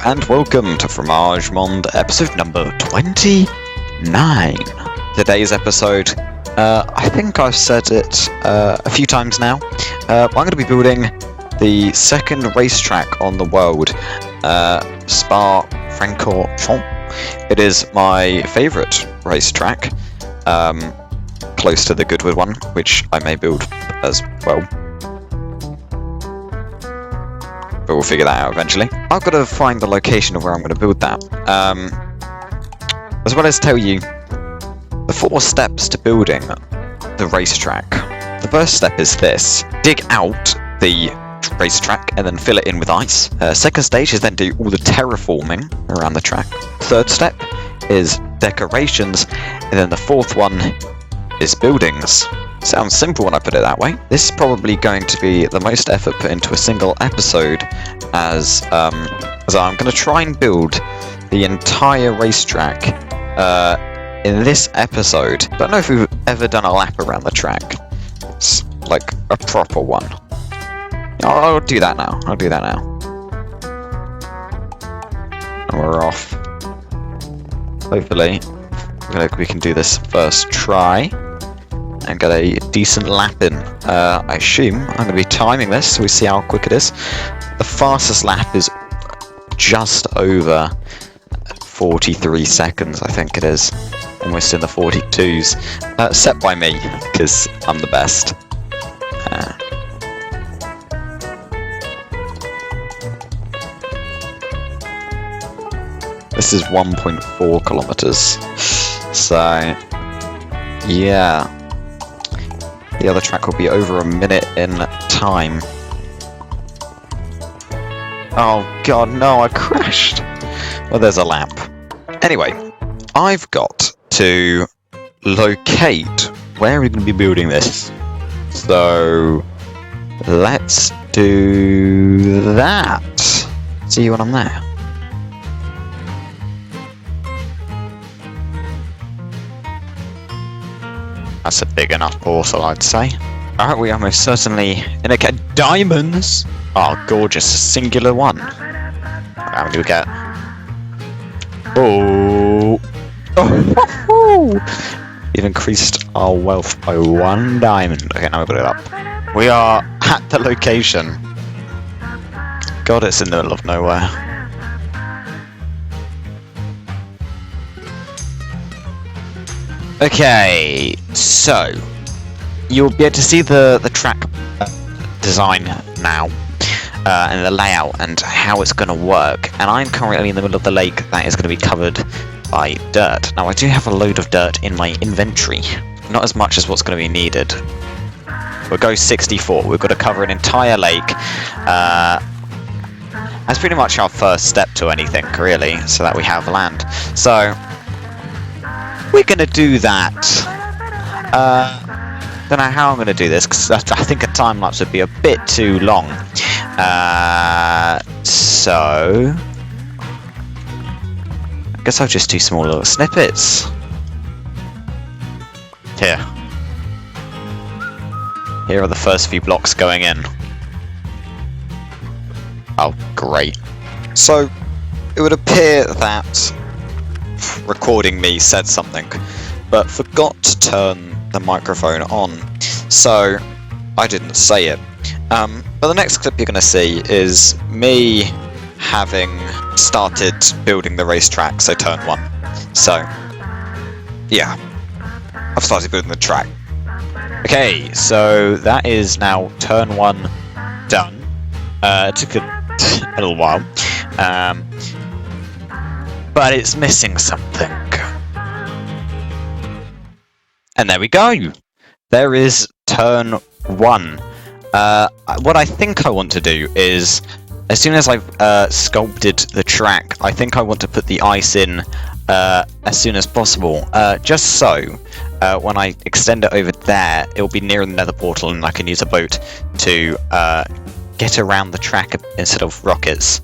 and welcome to Fromage Monde episode number 29. Today's episode, I think I've said it a few times now, I'm going to be building the second racetrack on the world, Spa-Francorchamps. It is my favourite racetrack, close to the Goodwood one, which I may build as well. But we'll figure that out eventually. I've got to find the location of where I'm going to build that. As well as tell you the 4 steps to building the racetrack. The first step is this. Dig out the racetrack and then fill it in with ice. Second stage is then do all the terraforming around the track. Third step is decorations. And then the fourth one is buildings. Sounds simple when I put it that way. This is probably going to be the most effort put into a single episode, as I'm going to try and build the entire racetrack in this episode. Don't know if we've ever done a lap around the track. It's like a proper one. I'll do that now. And we're off. Hopefully, we can do this first try and get a decent lap in. I assume I'm going to be timing this so we see how quick it is. The fastest lap is just over 43 seconds, I think it is. Almost in the 42s. Set by me, because I'm the best. This is 1.4 kilometers. So, yeah. The other track will be over a minute in time. Oh god, no, I crashed! Well, there's a lap. Anyway, I've got to locate where we're going to be building this. So, let's do that. See you when I'm there. That's a big enough portal, I'd say. Alright, we are most certainly in a diamonds! Oh, gorgeous, a singular one. How many do we get? Oh! Oh! We've increased our wealth by 1 diamond. Okay, now we've got it up. We are at the location. God, it's in the middle of nowhere. Okay, so you'll be able to see the track design now, and the layout and how it's going to work. And I'm currently in the middle of the lake that is going to be covered by dirt. Now I do have a load of dirt in my inventory, not as much as what's going to be needed. We'll go 64. We've got to cover an entire lake. That's pretty much our first step to anything, really, so that we have land. So we're going to do that. Don't know how I'm going to do this, because I think a time-lapse would be a bit too long. So I guess I'll just do small little snippets. Here are the first few blocks going in. Oh, great. So it would appear that recording me said something, but forgot to turn the microphone on, so I didn't say it. But the next clip you're going to see is me having started building the racetrack, so turn 1. So, yeah, I've started building the track. Okay, so that is now turn 1 done. It took a little while. But it's missing something. And there we go. There is turn 1. What I think I want to do is, as soon as I've sculpted the track, I think I want to put the ice in as soon as possible. Just so, when I extend it over there, it'll be near the nether portal and I can use a boat to get around the track instead of rockets.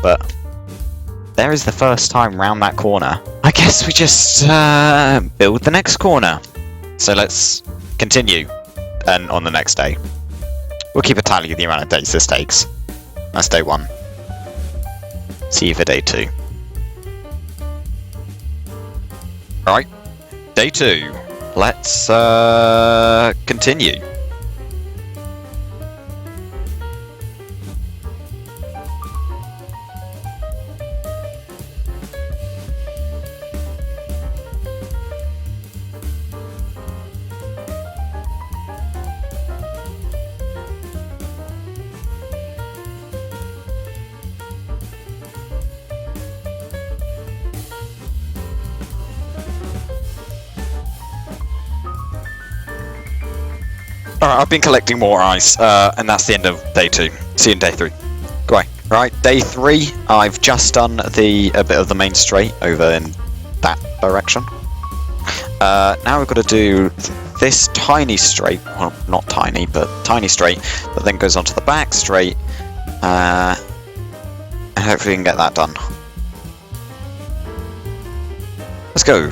But there is the first time round that corner. I guess we just build the next corner. So let's continue, and on the next day. We'll keep a tally of the amount of days this takes. That's day 1. See you for day 2. Alright, day 2. Let's continue. Alright, I've been collecting more ice, and that's the end of day 2. See you in day 3. Goodbye. Right, day 3, I've just done a bit of the main straight over in that direction. Now we've got to do this tiny straight, well, not tiny, but tiny straight, that then goes onto the back straight, and hopefully we can get that done. Let's go.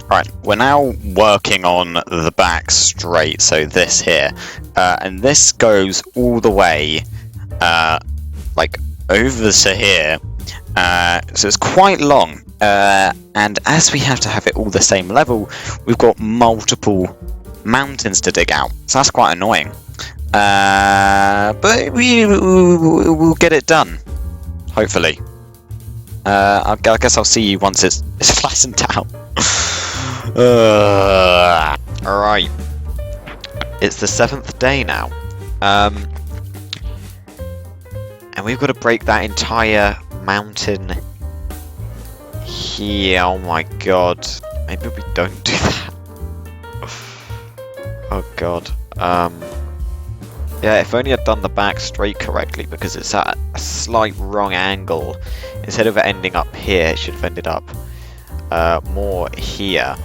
Right, we're now working on the back straight, so this here, and this goes all the way, like over to here, so it's quite long, and as we have to have it all the same level, we've got multiple mountains to dig out, so that's quite annoying, but we'll get it done, hopefully. I guess I'll see you once it's flattened out. Alright, it's the 7th day now, and we've got to break that entire mountain here. Oh my god, maybe we don't do that. Oh god, yeah, if only I'd done the back straight correctly, because it's at a slight wrong angle. Instead of it ending up here, it should have ended up more here.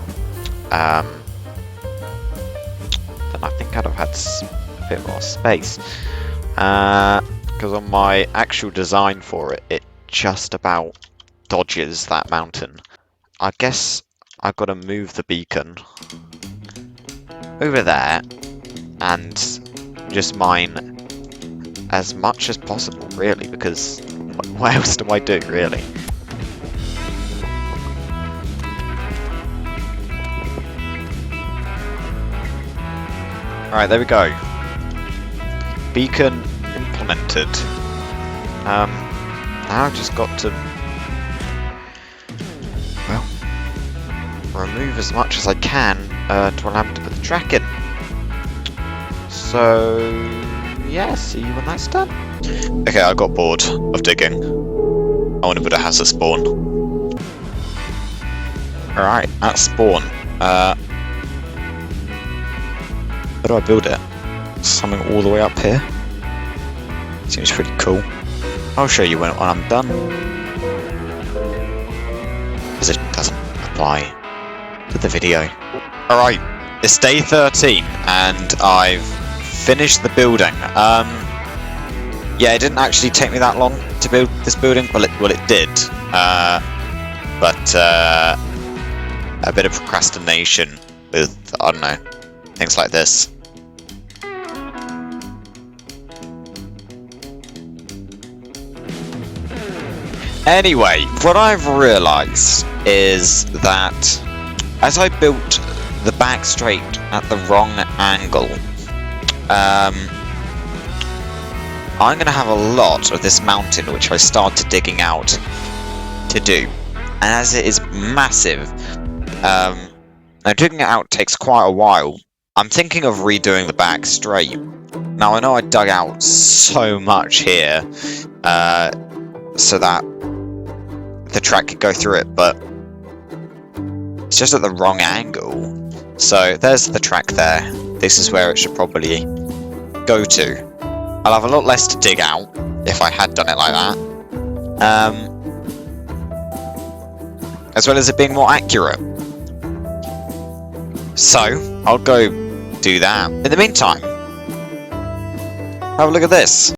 Then I think I'd have had a bit more space, because on my actual design for it, it just about dodges that mountain. I guess I've got to move the beacon over there and just mine as much as possible, really, because what else do I do, really? Alright, there we go. Beacon implemented. Now I've just got to, well, remove as much as I can to allow me to put the track in. So, yeah, see you when that's done. Okay, I got bored of digging. I want to put a house at spawn. Alright, at spawn. Where do I build it? Something all the way up here? Seems pretty cool. I'll show you when I'm done. Because it doesn't apply to the video. Alright, it's day 13 and I've finished the building. Yeah, it didn't actually take me that long to build this building. Well, it did. But a bit of procrastination with, I don't know, things like this. Anyway, what I've realised is that as I built the back straight at the wrong angle, I'm going to have a lot of this mountain which I started digging out to do. And as it is massive, now digging it out takes quite a while. I'm thinking of redoing the back straight. Now I know I dug out so much here, so that the track could go through it, but it's just at the wrong angle. So there's the track there. This is where it should probably go to. I'll have a lot less to dig out if I had done it like that. As well as it being more accurate. So, I'll go do that. In the meantime, have a look at this.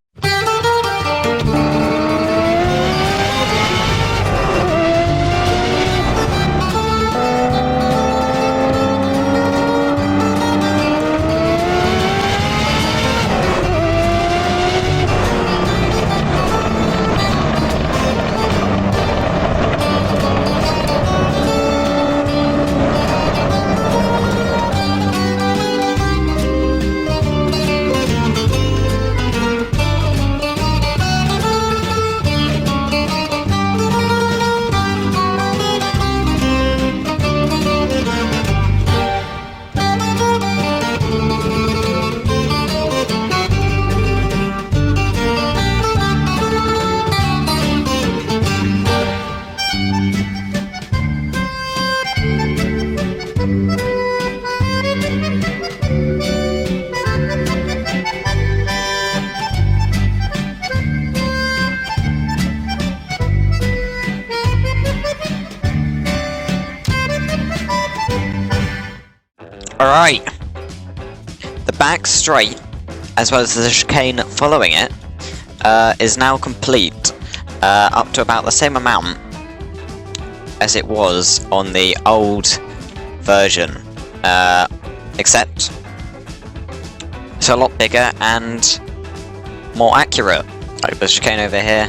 Alright. The back straight, as well as the chicane following it, is now complete. Up to about the same amount as it was on the old version. Except it's a lot bigger and more accurate. Like the chicane over here,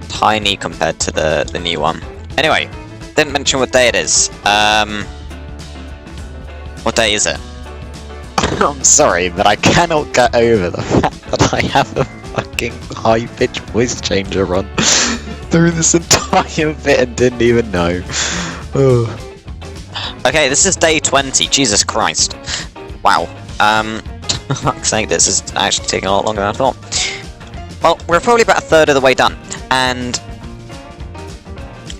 tiny compared to the new one. Anyway, didn't mention what day it is. What day is it? I'm sorry, but I cannot get over the fact that I have a fucking high-pitched voice changer on through this entire bit and didn't even know. Okay, this is day 20. Jesus Christ. Wow. For fuck's sake, this is actually taking a lot longer than I thought. Well, we're probably about a third of the way done, and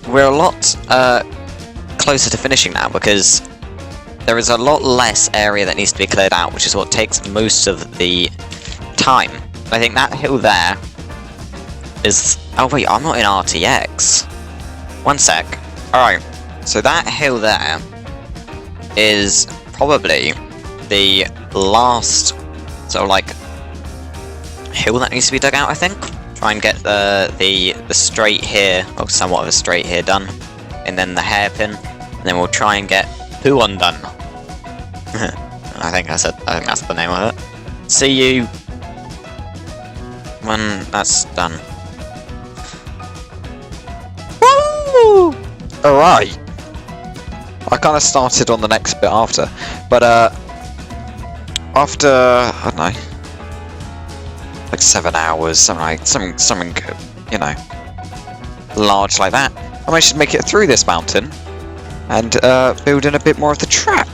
we're a lot closer to finishing now because there is a lot less area that needs to be cleared out, which is what takes most of the time. I think that hill there is... Oh wait, I'm not in RTX. One sec. Alright, so that hill there is probably the last sort of like hill that needs to be dug out, I think. Try and get the straight here, or somewhat of a straight here done, and then the hairpin, and then we'll try and get Huon done. I think that's the name of it. See you when that's done. Woo! Alright. I kind of started on the next bit after, but after, I don't know, like 7 hours, something, you know, large like that, I managed to make it through this mountain and build in a bit more of the track.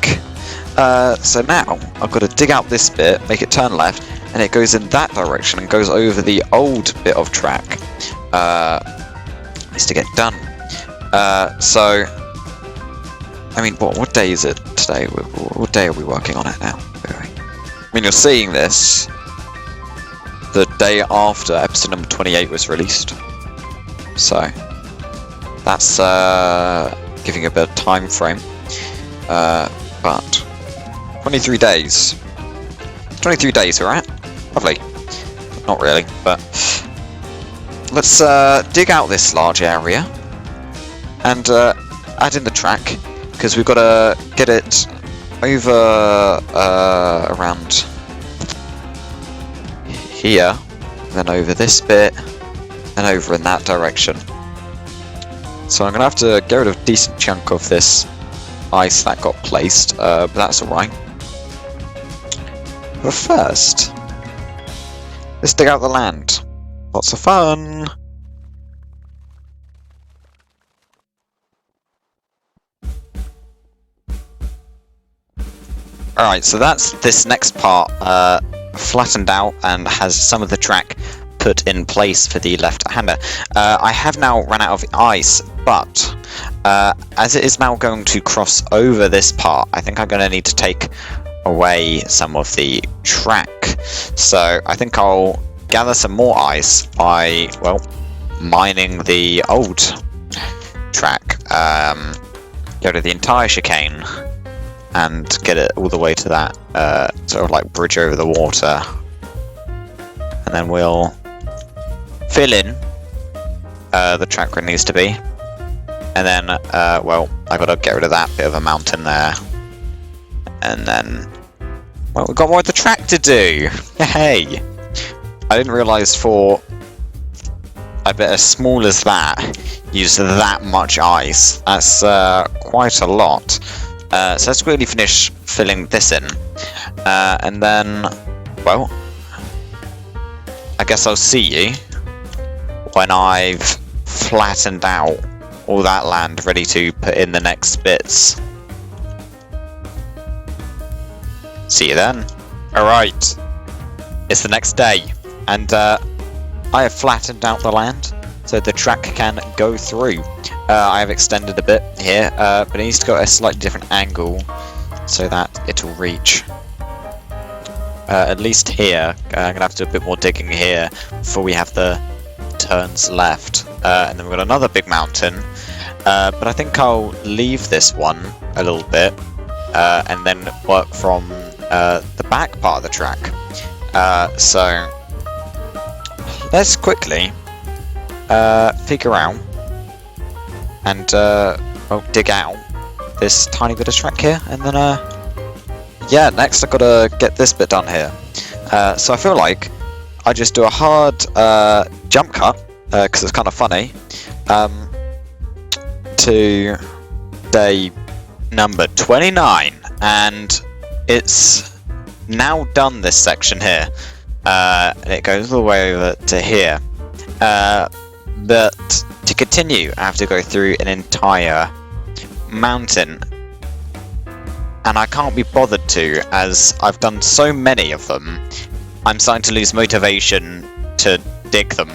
So now I've got to dig out this bit, make it turn left, and it goes in that direction and goes over the old bit of track. Needs to get done. So, I mean, what day is it today? What day are we working on it now? I mean, you're seeing this the day after episode number 28 was released. So, that's giving a bit of time frame. But 23 days. 23 days, alright? Lovely. Not really, but let's dig out this large area and add in the track, because we've got to get it over around here, then over this bit, and over in that direction. So I'm going to have to get rid of a decent chunk of this ice that got placed, but that's alright. But first, let's dig out the land. Lots of fun! Alright, so that's this next part flattened out and has some of the track put in place for the left-hander. I have now run out of ice, but as it is now going to cross over this part, I think I'm going to need to take away some of the track. So I think I'll gather some more ice by, well, mining the old track. Go to the entire chicane and get it all the way to that sort of like bridge over the water, and then we'll fill in the track where it needs to be, and then well, I gotta get rid of that bit of a mountain there, and then, well, we've got more of the track to do. Hey, I didn't realise for a bit as small as that use that much ice. That's quite a lot. So let's really finish filling this in, and then, well, I guess I'll see you when I've flattened out all that land ready to put in the next bits. See you then. Alright, it's the next day, and I have flattened out the land so the track can go through. I have extended a bit here, but it needs to go at a slightly different angle so that it'll reach at least here. I'm gonna have to do a bit more digging here before we have the turns left, and then we've got another big mountain, but I think I'll leave this one a little bit and then work from the back part of the track. So let's quickly figure out and dig out this tiny bit of track here, and then yeah, next I've got to get this bit done here. So I feel like I just do a hard jump cut, because it's kind of funny, to day number 29, and it's now done, this section here, and it goes all the way over to here, but to continue I have to go through an entire mountain, and I can't be bothered to, as I've done so many of them. I'm starting to lose motivation to dig them.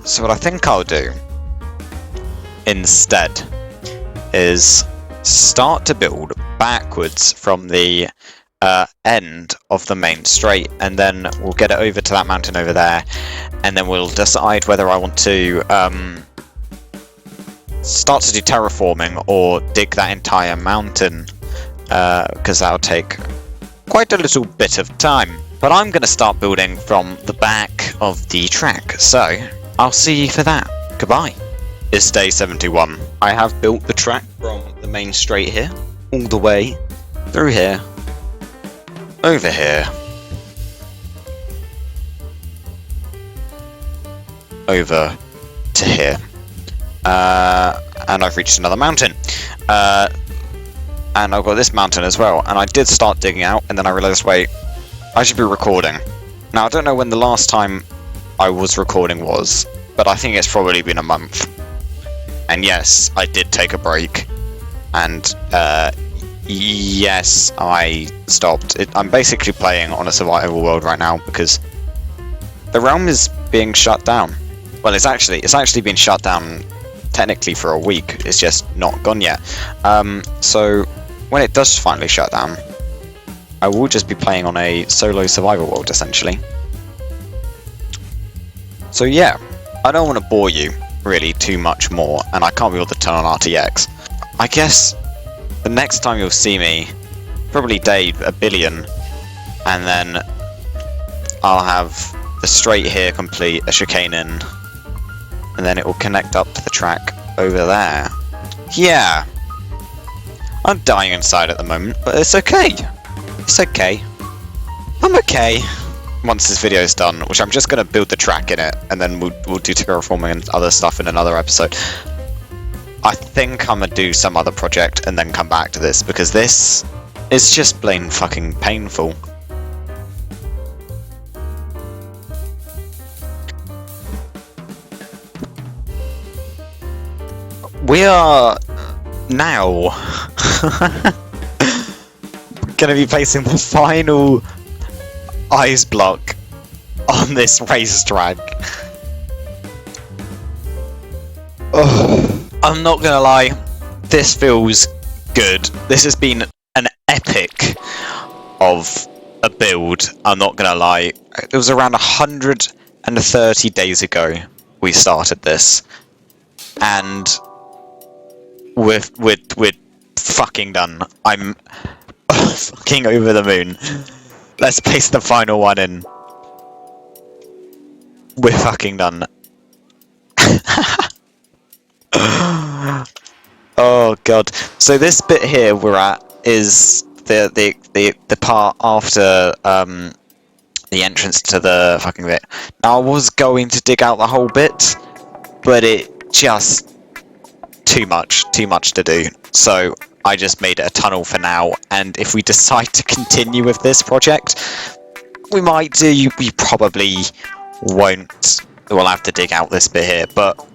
So what I think I'll do instead is start to build backwards from the end of the main straight, and then we'll get it over to that mountain over there, and then we'll decide whether I want to start to do terraforming or dig that entire mountain, because that'll take quite a little bit of time. But I'm going to start building from the back of the track, so I'll see you for that. Goodbye. It's day 71. I have built the track from the main straight here, all the way through here, over here, over to here, and I've reached another mountain, and I've got this mountain as well, and I did start digging out, and then I realised, wait, I should be recording. Now I don't know when the last time I was recording was, but I think it's probably been a month. And yes, I did take a break, and yes, I stopped. I'm basically playing on a survival world right now because the realm is being shut down. Well, it's actually been shut down technically for a week. It's just not gone yet. So when it does finally shut down, I will just be playing on a solo survival world essentially. So yeah, I don't want to bore you really too much more, and I can't be able to turn on RTX. I guess the next time you'll see me, probably day 1 billion, and then I'll have the straight here complete, a chicane in, and then it will connect up to the track over there. Yeah, I'm dying inside at the moment, but it's okay. It's okay. I'm okay. Once this video is done, which I'm just going to build the track in it, and then we'll do terraforming and other stuff in another episode. I think I'm going to do some other project and then come back to this, because this is just plain fucking painful. We are now going to be placing the final ice block on this racetrack. Oh, I'm not gonna lie, this feels good. This has been an epic of a build, I'm not gonna lie. It was around 130 days ago we started this, and we're fucking done. I'm fucking over the moon. Let's place the final one in. We're fucking done. Oh god. So this bit here we're at is the part after the entrance to the fucking bit. Now I was going to dig out the whole bit, but it just too much to do. So I just made it a tunnel for now, and if we decide to continue with this project, we might do. We probably won't. We'll have to dig out this bit here, but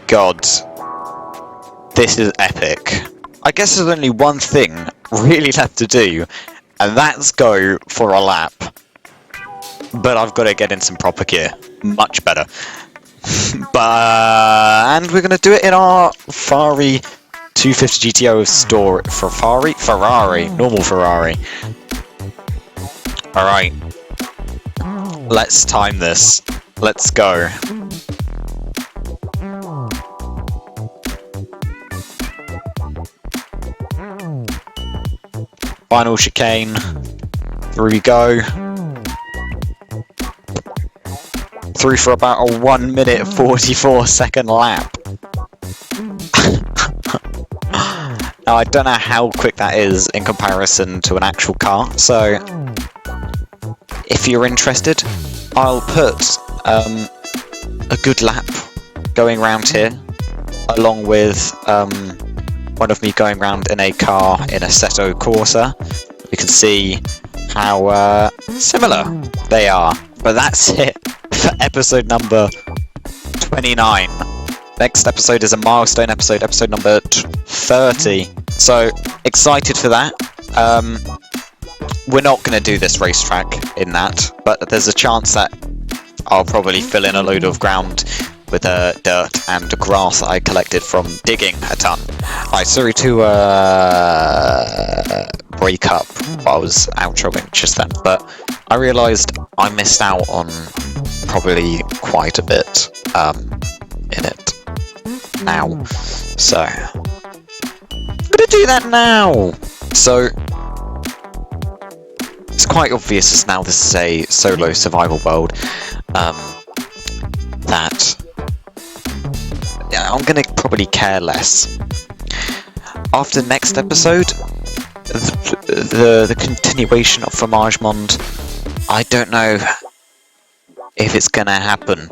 god, this is epic. I guess there's only one thing really left to do, and that's go for a lap. But I've got to get in some proper gear. Much better. And we're going to do it in our Ferrari 250 GTO store for Ferrari, normal Ferrari. Alright. Let's time this. Let's go. Final chicane. Through we go. Through for about a 1 minute 44 second lap. Now I don't know how quick that is in comparison to an actual car, so if you're interested, I'll put a good lap going round here, along with one of me going round in a car in Assetto Corsa. You can see how similar they are. But that's it for episode number 29. Next episode is a milestone episode, episode number 30. So, excited for that. We're not going to do this racetrack in that, but there's a chance that I'll probably fill in a load of ground with dirt and grass that I collected from digging a ton. Alright, sorry to break up while I was outroing just then, but I realised I missed out on probably quite a bit in it now. So, I'm gonna do that now! So, it's quite obvious as now this is a solo survival world, that I'm gonna probably care less. After next episode, the continuation of Fromage Monde, I don't know if it's gonna happen,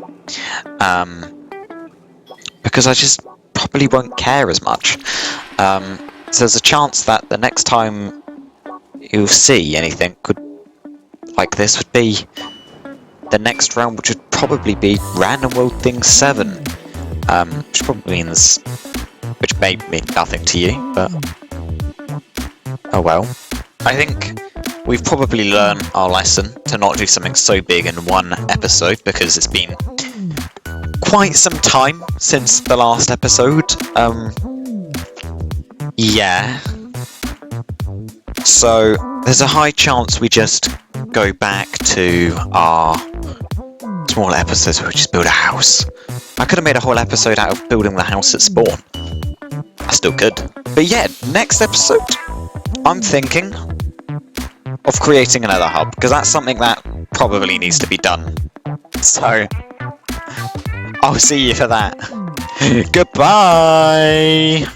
because I just probably won't care as much. So there's a chance that the next time you'll see anything like this would be the next round, which would probably be Random World Thing 7, which probably means, which may mean nothing to you, but oh well. I think we've probably learned our lesson to not do something so big in one episode, because it's been quite some time since the last episode. Yeah. So there's a high chance we just go back to our smaller episodes where we just build a house. I could have made a whole episode out of building the house at spawn. I still could. But yeah, next episode, I'm thinking of creating another hub, because that's something that probably needs to be done. So, I'll see you for that. Goodbye!